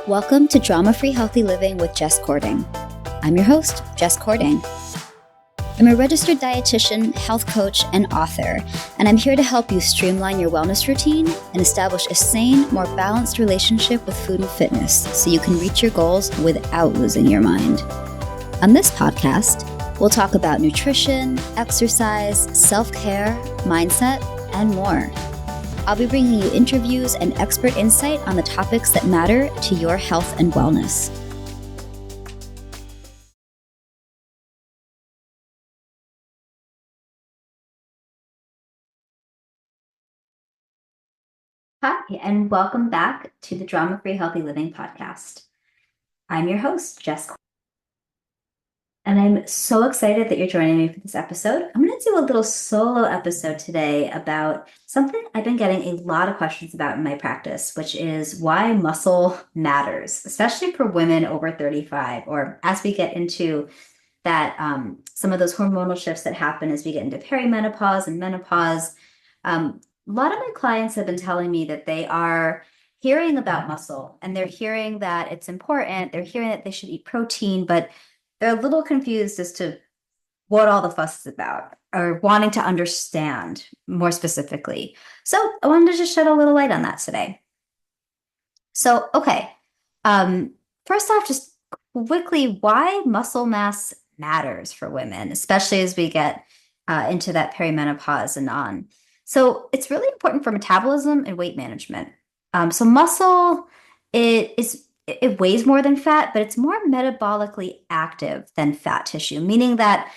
Welcome to Drama-Free Healthy Living with Jess Cording. I'm your host, Jess Cording. I'm a registered dietitian, health coach, and author, and I'm here to help you streamline your wellness routine and establish a sane, more balanced relationship with food and fitness so you can reach your goals without losing your mind. On this podcast, we'll talk about nutrition, exercise, self-care, mindset, and more. I'll be bringing you interviews and expert insight on the topics that matter to your health and wellness. Hi, and welcome back to the Drama-Free Healthy Living podcast. I'm your host, Jess, and I'm so excited that you're joining me for this episode. I'm going to do a little solo episode today about something I've been getting a lot of questions about in my practice, which is why muscle matters, especially for women over 35, or as we get into that, some of those hormonal shifts that happen as we get into perimenopause and menopause. A lot of my clients have been telling me that they are hearing about muscle and they're hearing that it's important. They're hearing that they should eat protein, but they're a little confused as to what all the fuss is about or wanting to understand more specifically. So I wanted to just shed a little light on that today. So, okay. First off, just quickly, why muscle mass matters for women, especially as we get into that perimenopause and on. So it's really important for metabolism and weight management. So muscle, it weighs more than fat, but it's more metabolically active than fat tissue, meaning that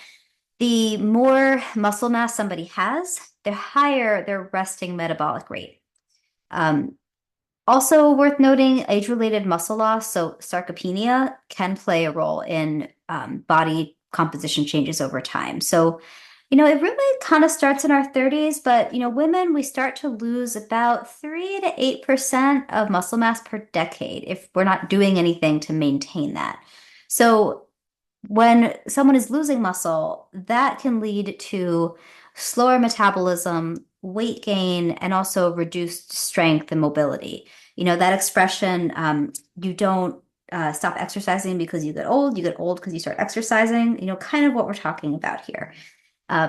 the more muscle mass somebody has, the higher their resting metabolic rate. Also worth noting, age-related muscle loss, so sarcopenia, can play a role in body composition changes over time. So, it really kind of starts in our 30s, but, women, we start to lose about 3 to 8% of muscle mass per decade if we're not doing anything to maintain that. So when someone is losing muscle, that can lead to slower metabolism, weight gain, and also reduced strength and mobility. That expression, you don't stop exercising because you get old because you start exercising, kind of what we're talking about here.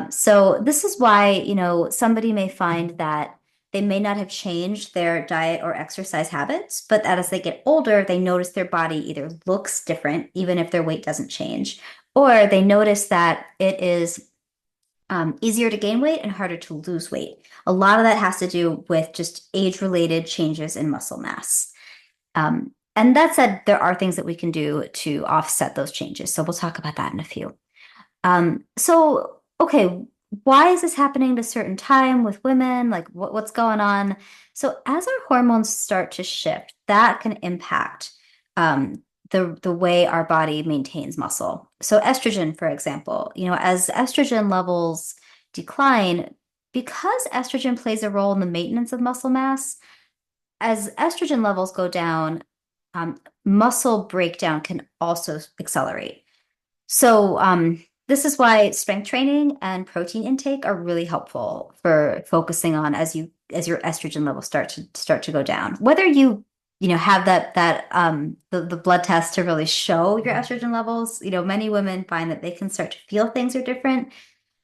So this is why, somebody may find that they may not have changed their diet or exercise habits, but that as they get older, they notice their body either looks different, even if their weight doesn't change, or they notice that it is easier to gain weight and harder to lose weight. A lot of that has to do with just age-related changes in muscle mass. And that said, there are things that we can do to offset those changes. So we'll talk about that in a few. Okay, why is this happening at a certain time with women? Like what's going on? So as our hormones start to shift, that can impact the way our body maintains muscle. So estrogen, for example, as estrogen levels decline, because estrogen plays a role in the maintenance of muscle mass, as estrogen levels go down, muscle breakdown can also accelerate. So this is why strength training and protein intake are really helpful for focusing on as your estrogen levels start to go down. Whether you have the blood test to really show your estrogen levels, many women find that they can start to feel things are different.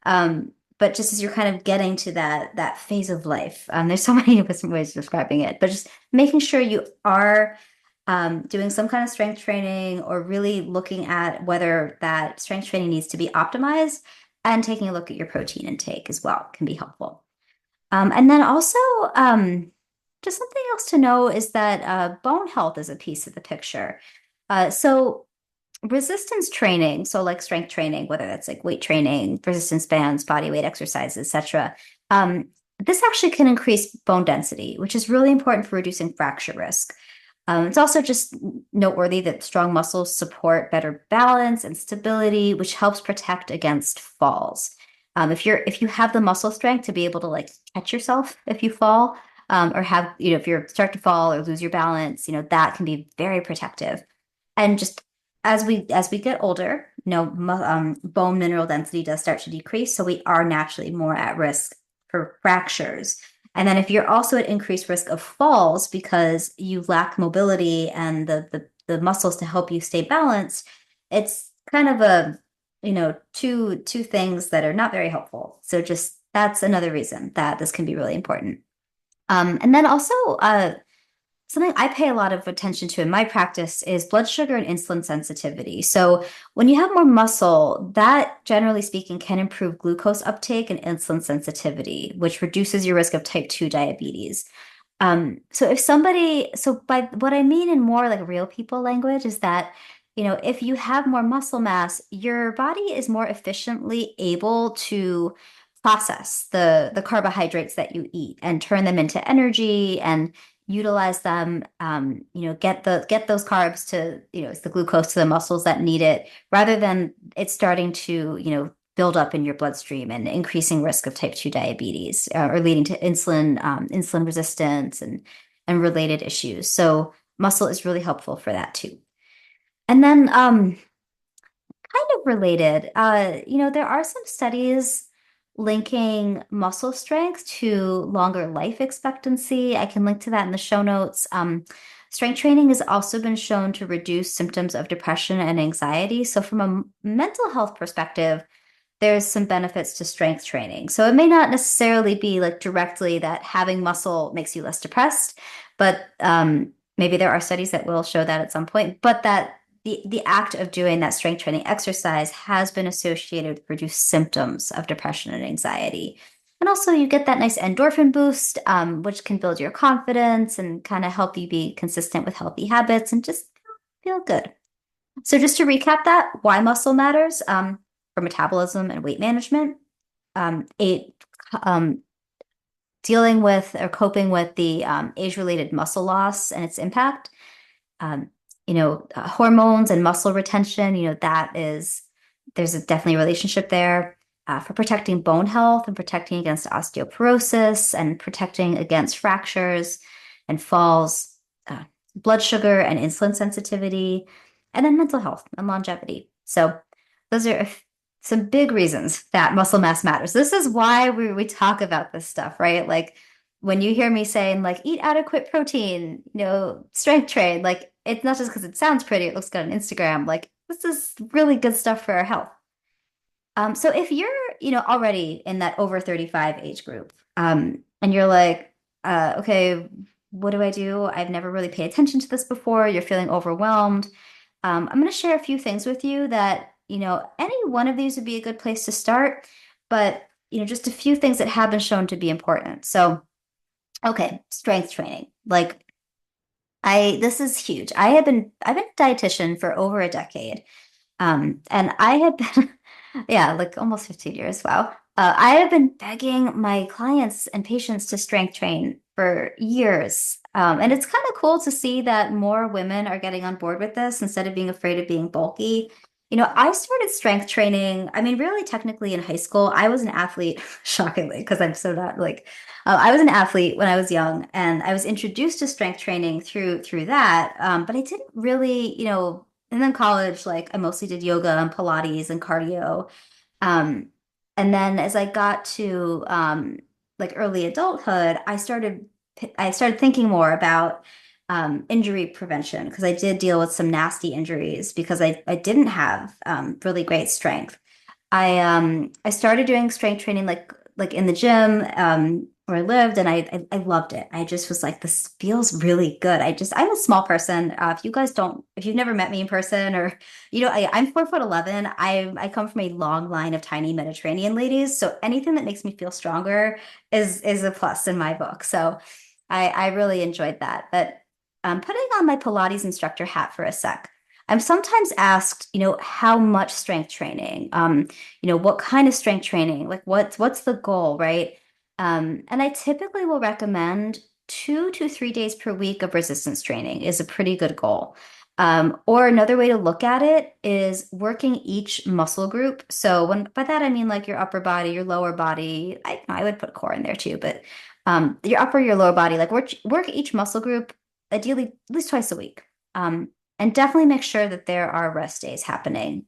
But just as you're kind of getting to that phase of life, there's so many different ways of describing it, but just making sure you are doing some kind of strength training or really looking at whether that strength training needs to be optimized and taking a look at your protein intake as well can be helpful. And then also, just something else to know is that bone health is a piece of the picture. So resistance training, so like strength training, whether that's like weight training, resistance bands, body weight exercises, etc. This actually can increase bone density, which is really important for reducing fracture risk. It's also just noteworthy that strong muscles support better balance and stability, which helps protect against falls. If you have the muscle strength to be able to like catch yourself if you fall, or have, if you start to fall or lose your balance, that can be very protective. And just as we get older, bone mineral density does start to decrease, so we are naturally more at risk for fractures. And then if you're also at increased risk of falls because you lack mobility and the muscles to help you stay balanced, it's kind of a, two things that are not very helpful. So just that's another reason that this can be really important. And then also, something I pay a lot of attention to in my practice is blood sugar and insulin sensitivity. So, when you have more muscle, that generally speaking can improve glucose uptake and insulin sensitivity, which reduces your risk of type 2 diabetes. So by what I mean in more like real people language is that, if you have more muscle mass, your body is more efficiently able to process the carbohydrates that you eat and turn them into energy and utilize them, get those carbs to, it's the glucose to the muscles that need it, rather than it starting to, build up in your bloodstream and increasing risk of type 2 diabetes, or leading to insulin resistance and related issues. So muscle is really helpful for that too. And then kind of related, there are some studies linking muscle strength to longer life expectancy. I can link to that in the show notes. Strength training has also been shown to reduce symptoms of depression and anxiety. So, from a mental health perspective, there's some benefits to strength training. So, it may not necessarily be like directly that having muscle makes you less depressed, but maybe there are studies that will show that at some point, but that the act of doing that strength training exercise has been associated with reduced symptoms of depression and anxiety. And also, you get that nice endorphin boost, which can build your confidence and kind of help you be consistent with healthy habits and just feel good. So, just to recap that, why muscle matters for metabolism and weight management, it dealing with or coping with the age-related muscle loss and its impact. Um, Hormones and muscle retention, there's definitely a relationship there, for protecting bone health and protecting against osteoporosis and protecting against fractures and falls, blood sugar and insulin sensitivity, and then mental health and longevity. So those are some big reasons that muscle mass matters. This is why we talk about this stuff, right? Like when you hear me saying like eat adequate protein, strength train, like it's not just because it sounds pretty, it looks good on Instagram. Like this is really good stuff for our health. So if you're, already in that over 35 age group, and you're like, okay, what do I do? I've never really paid attention to this before. You're feeling overwhelmed. I'm going to share a few things with you that, any one of these would be a good place to start, but, just a few things that have been shown to be important. So, okay, strength training. Like this is huge. I've been a dietitian for over a decade. And I have been, yeah, like almost 15 years. Wow. I have been begging my clients and patients to strength train for years. And it's kind of cool to see that more women are getting on board with this instead of being afraid of being bulky. I started strength training, I mean, really technically in high school. I was an athlete, shockingly, because I'm so not like, I was an athlete when I was young, and I was introduced to strength training through that. But I didn't really, and then college, like I mostly did yoga and Pilates and cardio. Um, and then as I got to like early adulthood, I started thinking more about injury prevention because I did deal with some nasty injuries because I didn't have really great strength. I started doing strength training like in the gym where I lived, and I loved it. I just was like, this feels really good. I'm a small person. If you've never met me in person, or I'm 4'11". I come from a long line of tiny Mediterranean ladies, so anything that makes me feel stronger is a plus in my book. So I really enjoyed that. But putting on my Pilates instructor hat for a sec. I'm sometimes asked, how much strength training, what kind of strength training, like what's the goal, right? And I typically will recommend 2 to 3 days per week of resistance training is a pretty good goal. Or another way to look at it is working each muscle group. So when by that I mean like your upper body, your lower body. I would put core in there too, but your upper, your lower body, like work each muscle group ideally at least twice a week. And definitely make sure that there are rest days happening.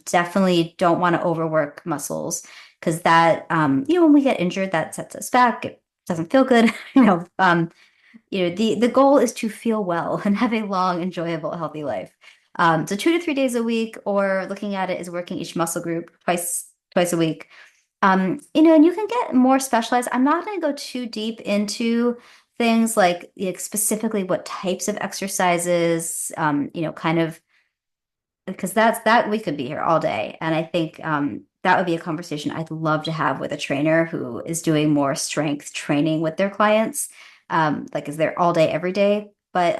Definitely don't want to overwork muscles because that, when we get injured, that sets us back. It doesn't feel good. The goal is to feel well and have a long, enjoyable, healthy life. So 2 to 3 days a week, or looking at it as working each muscle group twice a week. And you can get more specialized. I'm not going to go too deep into things like specifically what types of exercises, kind of because that we could be here all day. And I think that would be a conversation I'd love to have with a trainer who is doing more strength training with their clients, like is there all day, every day. But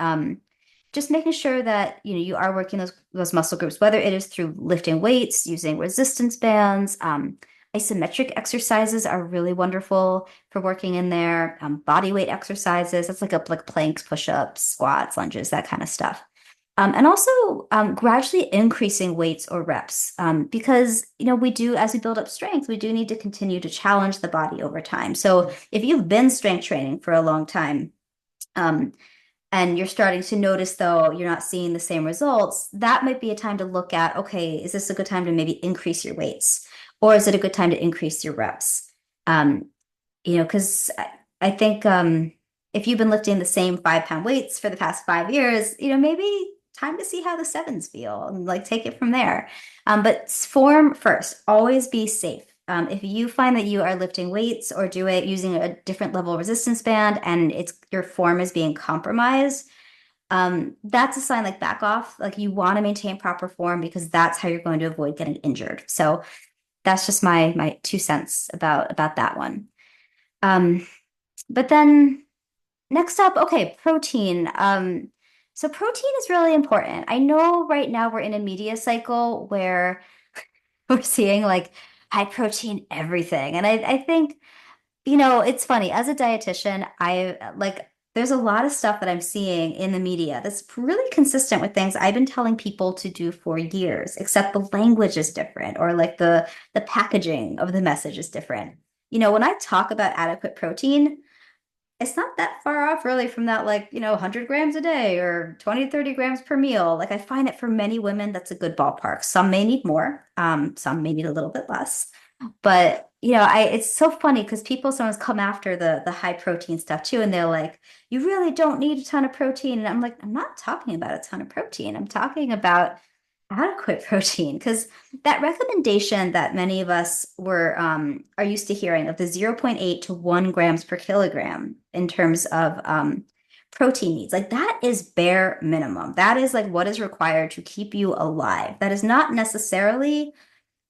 just making sure that you are working those muscle groups, whether it is through lifting weights, using resistance bands. Isometric exercises are really wonderful for working in there. Body weight exercises, that's like planks, push-ups, squats, lunges, that kind of stuff. And also gradually increasing weights or reps because we do, as we build up strength, we do need to continue to challenge the body over time. So if you've been strength training for a long time, um, and you're starting to notice though you're not seeing the same results, that might be a time to look at, okay, is this a good time to maybe increase your weights? Or is it a good time to increase your reps? Um, because I think if you've been lifting the same 5 pound weights for the past 5 years, maybe time to see how the sevens feel and like take it from there. But form first, always be safe. If you find that you are lifting weights or do it using a different level of resistance band and it's your form is being compromised, that's a sign like back off. Like you want to maintain proper form because that's how you're going to avoid getting injured. So that's just my 2 cents about that one. Um, but then next up, okay, protein. So protein is really important. I know right now we're in a media cycle where we're seeing like high protein everything. And I think, it's funny. As a dietitian, I like there's a lot of stuff that I'm seeing in the media that's really consistent with things I've been telling people to do for years, except the language is different or like the packaging of the message is different. When I talk about adequate protein, it's not that far off really from that 100 grams a day or 20 to 30 grams per meal. Like I find that for many women that's a good ballpark. Some may need more, some may need a little bit less. But I it's so funny because people sometimes come after the high protein stuff too, and they're like, you really don't need a ton of protein. And I'm like, I'm not talking about a ton of protein. I'm talking about adequate protein because that recommendation that many of us are used to hearing of the zero point 0.8 to 1 grams per kilogram in terms of protein needs, like that is bare minimum. That is like what is required to keep you alive. That is not necessarily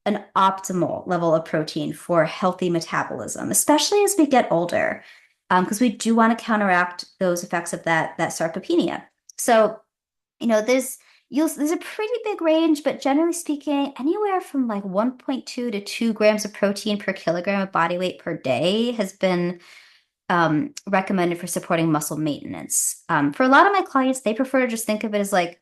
an optimal level of protein for healthy metabolism, especially as we get older, because we do want to counteract those effects of that sarcopenia. So, there's a pretty big range, but generally speaking, anywhere from like 1.2 to 2 grams of protein per kilogram of body weight per day has been recommended for supporting muscle maintenance. For a lot of my clients, they prefer to just think of it as like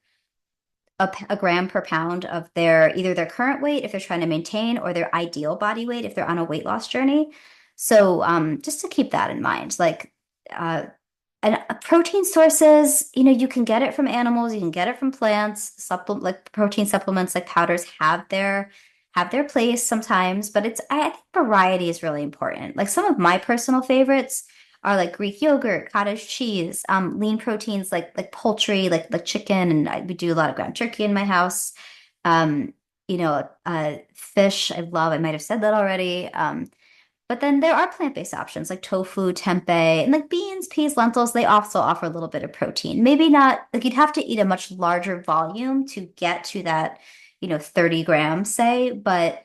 a gram per pound of either their current weight if they're trying to maintain or their ideal body weight if they're on a weight loss journey. So just to keep that in mind, like uh, and protein sources, you can get it from animals, you can get it from plants, like protein supplements like powders have their place sometimes, but I think variety is really important. Like some of my personal favorites are like Greek yogurt, cottage cheese, lean proteins like poultry, like chicken, and we do a lot of ground turkey in my house. Fish, I love. I might have said that already. But then there are plant-based options like tofu, tempeh, and like beans, peas, lentils. They also offer a little bit of protein. Maybe not, like you'd have to eat a much larger volume to get to that, 30 grams, say. But,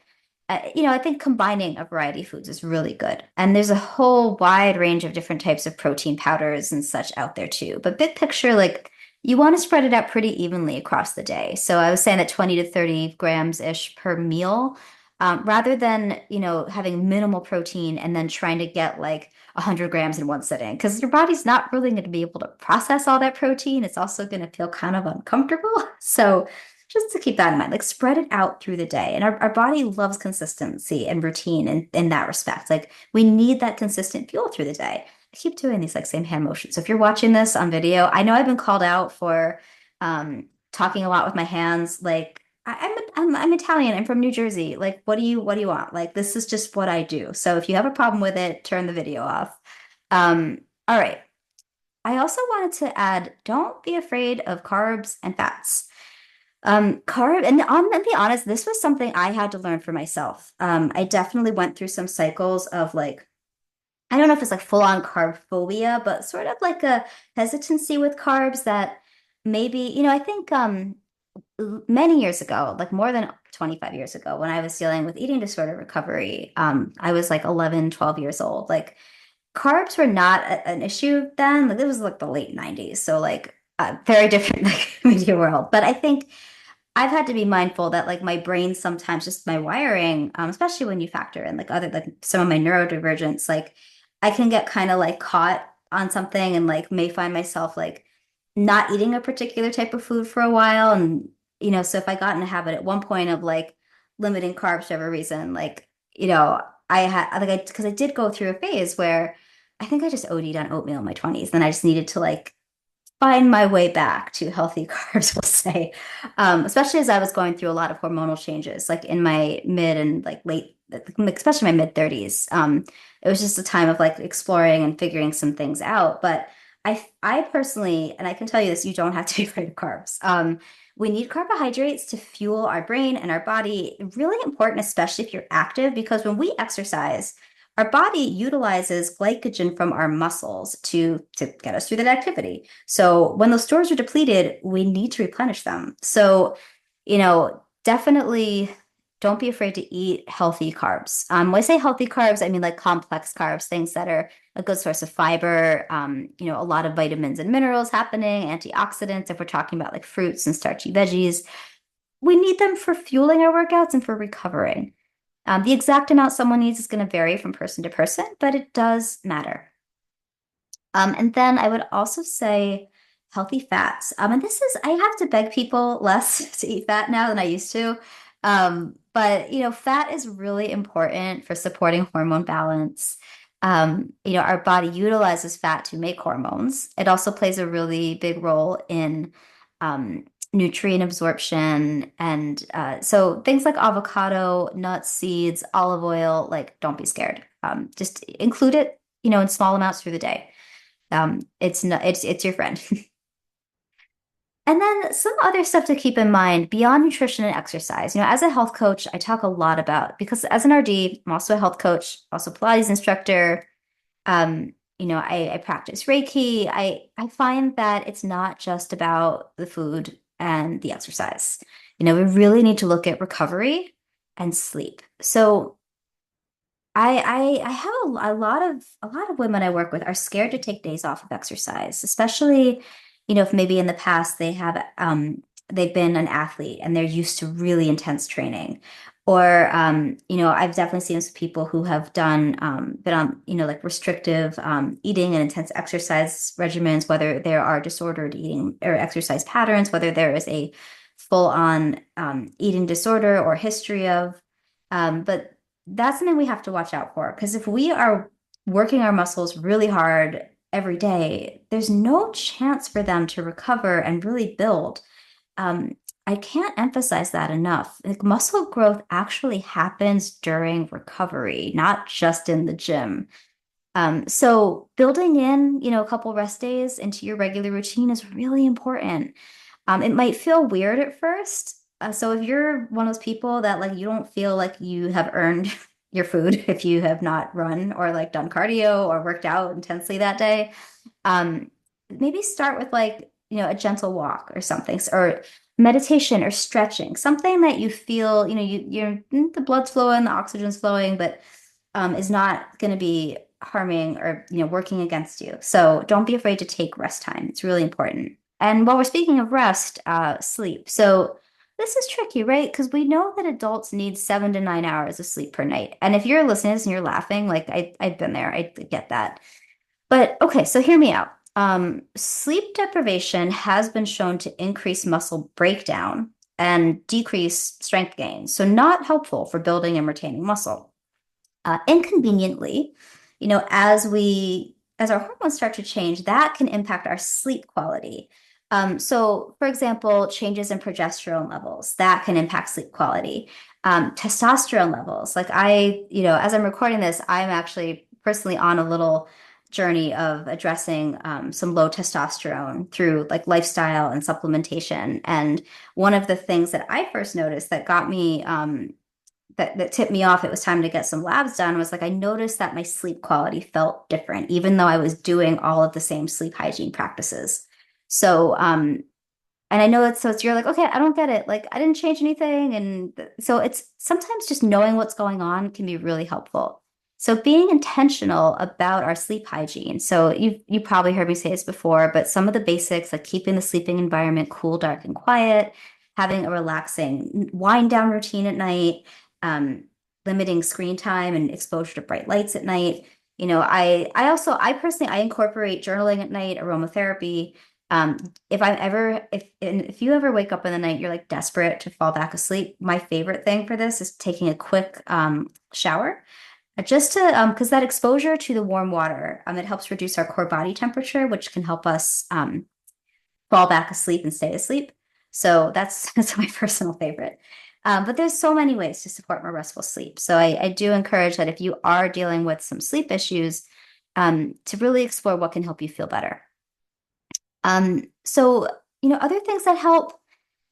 I think combining a variety of foods is really good. And there's a whole wide range of different types of protein powders and such out there too. But big picture, like you want to spread it out pretty evenly across the day. So I was saying that 20 to 30 grams ish per meal rather than, having minimal protein and then trying to get like 100 grams in one sitting, because your body's not really going to be able to process all that protein. It's also going to feel kind of uncomfortable. So just to keep that in mind, like spread it out through the day. And our body loves consistency and routine in that respect. Like we need that consistent fuel through the day. I keep doing these like same hand motions. So if you're watching this on video, I know I've been called out for talking a lot with my hands. Like I'm Italian. I'm from New Jersey. Like, what do you want? Like, this is just what I do. So if you have a problem with it, turn the video off. All right. I also wanted to add, don't be afraid of carbs and fats. And I'm gonna be honest, this was something I had to learn for myself. I definitely went through some cycles of like, I don't know if it's like full on carb phobia, but sort of like a hesitancy with carbs that maybe, I think many years ago, like more than 25 years ago, when I was dealing with eating disorder recovery, I was like 11, 12 years old. Like carbs were not an issue then. Like it was like the late 90s. So like very different like media world. But I think I've had to be mindful that like my brain sometimes just my wiring, especially when you factor in like other like some of my neurodivergence, like I can get kind of like caught on something and like may find myself like not eating a particular type of food for a while. And so if I got in a habit at one point of like limiting carbs for whatever reason, like, I had like I because I did go through a phase where I think I just OD'd on oatmeal in my 20s. Then I just needed to like find my way back to healthy carbs, we'll say. Especially as I was going through a lot of hormonal changes, like in my mid and like late, especially my mid 30s. It was just a time of like exploring and figuring some things out. But I personally, and I can tell you this, you don't have to be afraid of carbs. We need carbohydrates to fuel our brain and our body. Really important, especially if you're active, because when we exercise, our body utilizes glycogen from our muscles to get us through that activity. So when those stores are depleted, we need to replenish them. So, definitely don't be afraid to eat healthy carbs. When I say healthy carbs, I mean like complex carbs, things that are a good source of fiber, a lot of vitamins and minerals happening, antioxidants, if we're talking about like fruits and starchy veggies. We need them for fueling our workouts and for recovering. The exact amount someone needs is going to vary from person to person, but it does matter. And then I would also say healthy fats. And this is, I have to beg people less to eat fat now than I used to. But, fat is really important for supporting hormone balance. Our body utilizes fat to make hormones. It also plays a really big role in nutrient absorption. And so things like avocado, nuts, seeds, olive oil, like don't be scared. Just include it, in small amounts through the day. It's not, it's your friend. And then some other stuff to keep in mind beyond nutrition and exercise. As a health coach, I talk a lot about because as an RD, I'm also a health coach, also Pilates instructor. I practice Reiki. I find that it's not just about the food and the exercise. We really need to look at recovery and sleep. So I have a lot of women I work with are scared to take days off of exercise, especially, if maybe in the past they've been an athlete and they're used to really intense training. Or I've definitely seen some people who have been on, like restrictive eating and intense exercise regimens, whether there are disordered eating or exercise patterns, whether there is a full-on eating disorder or history of. But that's something we have to watch out for because if we are working our muscles really hard every day, there's no chance for them to recover and really build. I can't emphasize that enough. Like muscle growth actually happens during recovery, not just in the gym. So building in, a couple rest days into your regular routine is really important. It might feel weird at first. So if you're one of those people that like you don't feel like you have earned your food if you have not run or like done cardio or worked out intensely that day, maybe start with like, a gentle walk or something, or meditation or stretching, something that you feel, the blood's flowing, the oxygen's flowing, but is not going to be harming or, working against you. So don't be afraid to take rest time. It's really important. And while we're speaking of rest, sleep. So this is tricky, right? Because we know that adults need 7 to 9 hours of sleep per night. And if you're listening to this and you're laughing, like I've been there, I get that. But okay, so hear me out. Sleep deprivation has been shown to increase muscle breakdown and decrease strength gain. So not helpful for building and retaining muscle. Inconveniently, as our hormones start to change, that can impact our sleep quality. So, for example, changes in progesterone levels that can impact sleep quality. Testosterone levels, like as I'm recording this, I'm actually personally on a little journey of addressing some low testosterone through like lifestyle and supplementation. And one of the things that I first noticed that got me that tipped me off, it was time to get some labs done, was like I noticed that my sleep quality felt different, even though I was doing all of the same sleep hygiene practices. So, and I know it's you're like, okay, I don't get it. Like I didn't change anything. And so it's sometimes just knowing what's going on can be really helpful. So being intentional about our sleep hygiene. So you probably heard me say this before, but some of the basics like keeping the sleeping environment cool, dark, and quiet, having a relaxing wind down routine at night, um, limiting screen time and exposure to bright lights at night. I also I personally I incorporate journaling at night, aromatherapy. If you ever wake up in the night, you're like desperate to fall back asleep. My favorite thing for this is taking a quick shower, just to because that exposure to the warm water, it helps reduce our core body temperature, which can help us fall back asleep and stay asleep. So that's that's my personal favorite. But there's so many ways to support more restful sleep. So I do encourage that if you are dealing with some sleep issues, to really explore what can help you feel better. So, other things that help,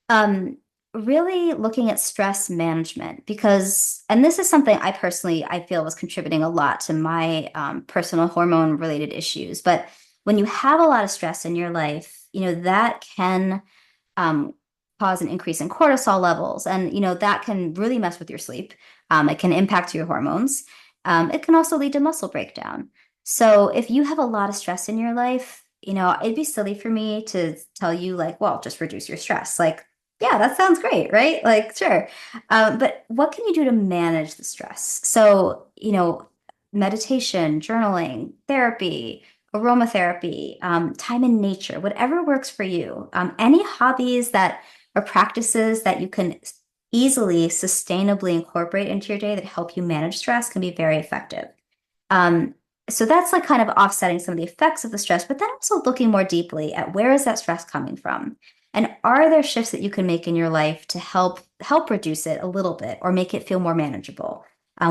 um, really looking at stress management because, and this is something I feel was contributing a lot to my personal hormone related issues. But when you have a lot of stress in your life, that can um, cause an increase in cortisol levels, and that can really mess with your sleep. It can impact your hormones. It can also lead to muscle breakdown. So if you have a lot of stress in your life, it'd be silly for me to tell you like, well, just reduce your stress. Like, yeah, that sounds great, right? Like, sure. But what can you do to manage the stress? So, meditation, journaling, therapy, aromatherapy, time in nature, whatever works for you. Any hobbies that or practices that you can easily, sustainably incorporate into your day that help you manage stress can be very effective. Um, so that's like kind of offsetting some of the effects of the stress, but then also looking more deeply at where is that stress coming from? And are there shifts that you can make in your life to help reduce it a little bit or make it feel more manageable?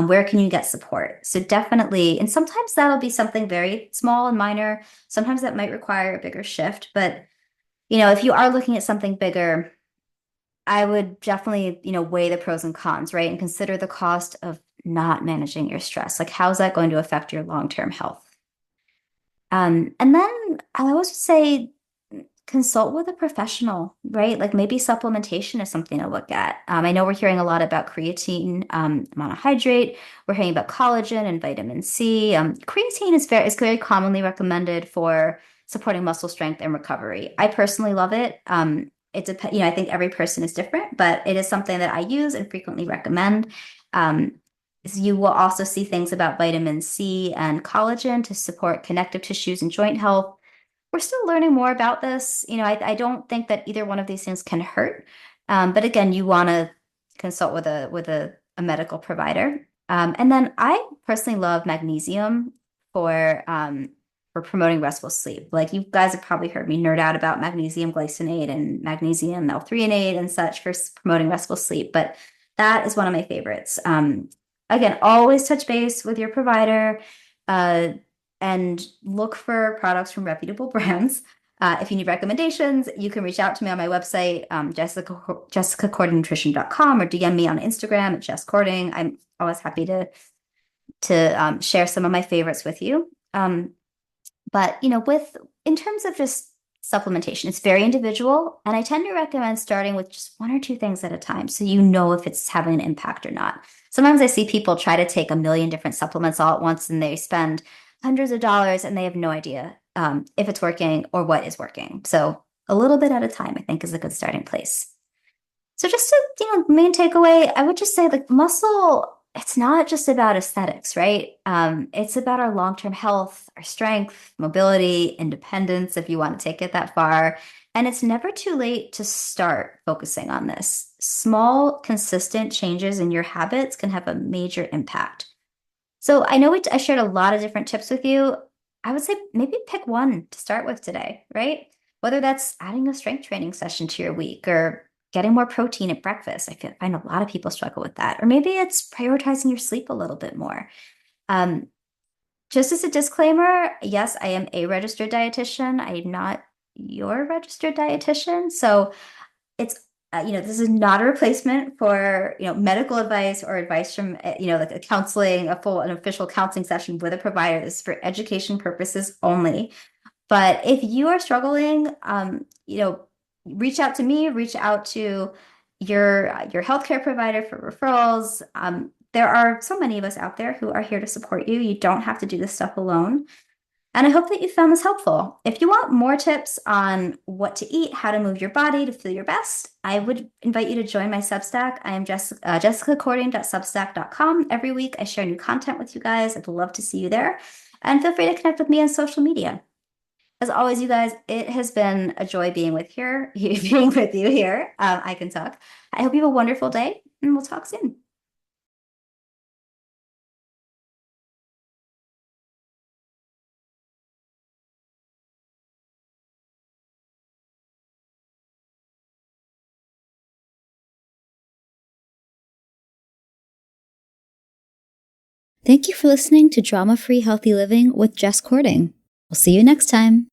Where can you get support? So definitely, and sometimes that'll be something very small and minor. Sometimes that might require a bigger shift, but if you are looking at something bigger, I would definitely, weigh the pros and cons, right? And consider the cost of not managing your stress. Like, how's that going to affect your long-term health? And then I always say consult with a professional, right? Like maybe supplementation is something to look at. I know we're hearing a lot about creatine, monohydrate. We're hearing about collagen and vitamin C. Creatine is very commonly recommended for supporting muscle strength and recovery. I personally love it. It depends, I think every person is different, but it is something that I use and frequently recommend. Um, so you will also see things about vitamin C and collagen to support connective tissues and joint health. We're still learning more about this. I don't think that either one of these things can hurt. But again, you want to consult with a medical provider. And then I personally love magnesium for for promoting restful sleep. Like you guys have probably heard me nerd out about magnesium glycinate and magnesium L-threonate and such for promoting restful sleep. But that is one of my favorites. Again, always touch base with your provider. Uh, and look for products from reputable brands. If you need recommendations, you can reach out to me on my website, jessicacordingnutrition.com, or DM me on Instagram at jesscording. I'm always happy to share some of my favorites with you. But with in terms of just supplementation, it's very individual, and I tend to recommend starting with just one or two things at a time, so you know if it's having an impact or not. Sometimes I see people try to take a million different supplements all at once, and they spend hundreds of dollars, and they have no idea if it's working or what is working. So a little bit at a time, I think, is a good starting place. So just to, main takeaway, I would just say like muscle, it's not just about aesthetics, right? It's about our long-term health, our strength, mobility, independence, if you want to take it that far. And it's never too late to start focusing on this. Small, consistent changes in your habits can have a major impact. So I know I shared a lot of different tips with you. I would say maybe pick one to start with today, right? Whether that's adding a strength training session to your week or getting more protein at breakfast. Find a lot of people struggle with that. Or maybe it's prioritizing your sleep a little bit more. Um, Just as a disclaimer, yes, I am a registered dietitian. I am not your registered dietitian. So it's, this is not a replacement for, medical advice or advice from, like a counseling, an official counseling session with a provider. This is for education purposes only. But if you are struggling, reach out to me, reach out to your healthcare provider for referrals. There are so many of us out there who are here to support you. You don't have to do this stuff alone. And I hope that you found this helpful. If you want more tips on what to eat, how to move your body to feel your best, I would invite you to join my Substack. I am jessicacording.substack.com. Every week I share new content with you guys. I'd love to see you there. And feel free to connect with me on social media. As always, you guys, it has been a joy being with being with you here. I can talk. I hope you have a wonderful day, and we'll talk soon. Thank you for listening to Drama Free Healthy Living with Jess Cording. We'll see you next time.